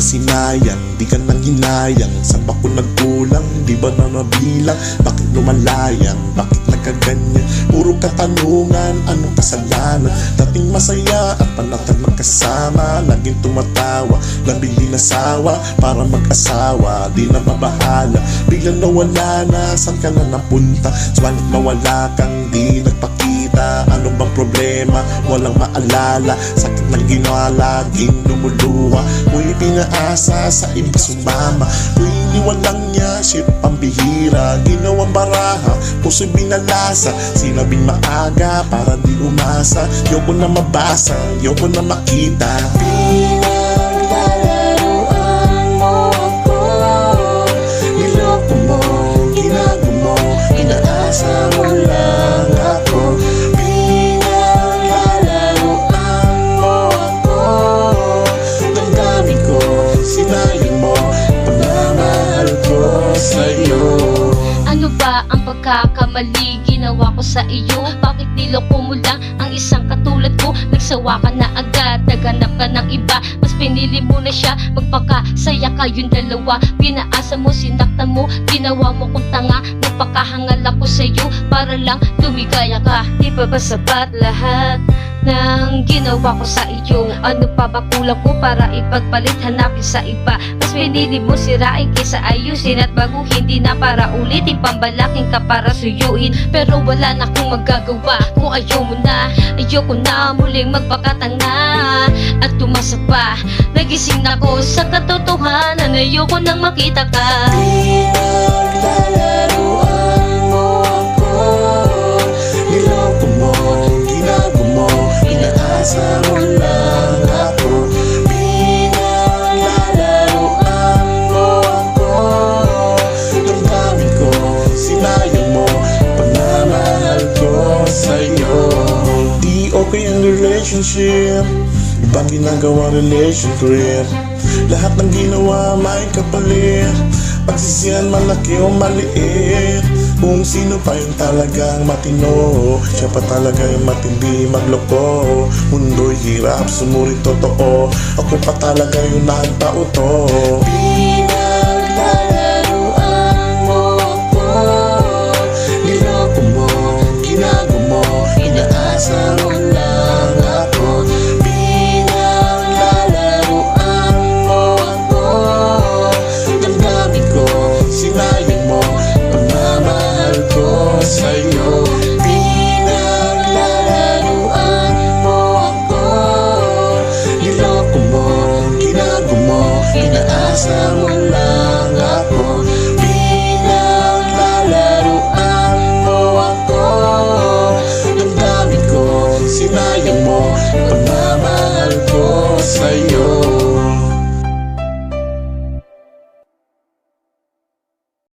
sinayang, di ka nang hinayang. Saan ba ko nagkulang, di ba na nabilang? Bakit lumalayang, bakit nagkaganyan? Puro katanungan, anong kasalanan? Dating masaya at panatag magkasama, laging tumatawa, labing di nasawa para mag-asawa, di na mabahala. Biglang nawala na, saan ka na napunta? Suwalit mawala kang di nagpakita. Ano bang problema? Walang maalala. Sakit ng ginawa, laging lumuluha. Uy, pinaasa sa iba sumama. Uy, iniwalang niya, shit pambihira. Ginawang baraha, puso'y binalasa. Sinabing maaga para di umasa. Yoko na mabasa, yoko na makita. Pinaglalaroan mo ako, niloko mo, ginago mo, inaasa mo lang ako. Pinaglalaroan mo ako, damdamin ko, sinayang mo, pagmamahal ko sa'yo. Ano ba ang pagkakamali ginawa ko sa iyo? Bakit niloko mo lang ang isang katulad ko? Nagsawa ka na agad, naghanap ka ng iba. Mas pinili mo na siya, magpakasaya kayong dalawa. Pinaasa mo, sinaktan mo, ginawa mo kong tanga. Nagpakahangal ako sa iyo para lang lumigaya ka. Di ba ba sapat lahat ng ginawa ko sa iyo? Ano pa ba kulang ko para ipagpalit, hanapin sa iba? Mas pinili mo sirain kaysa ayusin at baguhin. Di na para ulitin, pambalaking ka para suyuin. Pero wala na akong magagawa kung ayaw mo na. Ayoko na muling magpakatanga at tumasa pa. Nagising na ko sa katotohanan, ayoko nang makita ka. Pinaglalaroan mo ako, niloko mo, ginago mo, inaasa mo lang ako. Pinaglalaroan mo ako, damdamin ko, sinayang mo, pagmamahal ko sa'yo. Di okay ang relationship, ibang ginagawa relation career. Lahat ng ginawa may kapalit, pagsisihan malaki o maliit. Kung sino pa yung talagang matino, siya pa talaga yung matindi magloko. Mundo'y hirap, sumurit totoo, ako pa talaga yung nagtao to.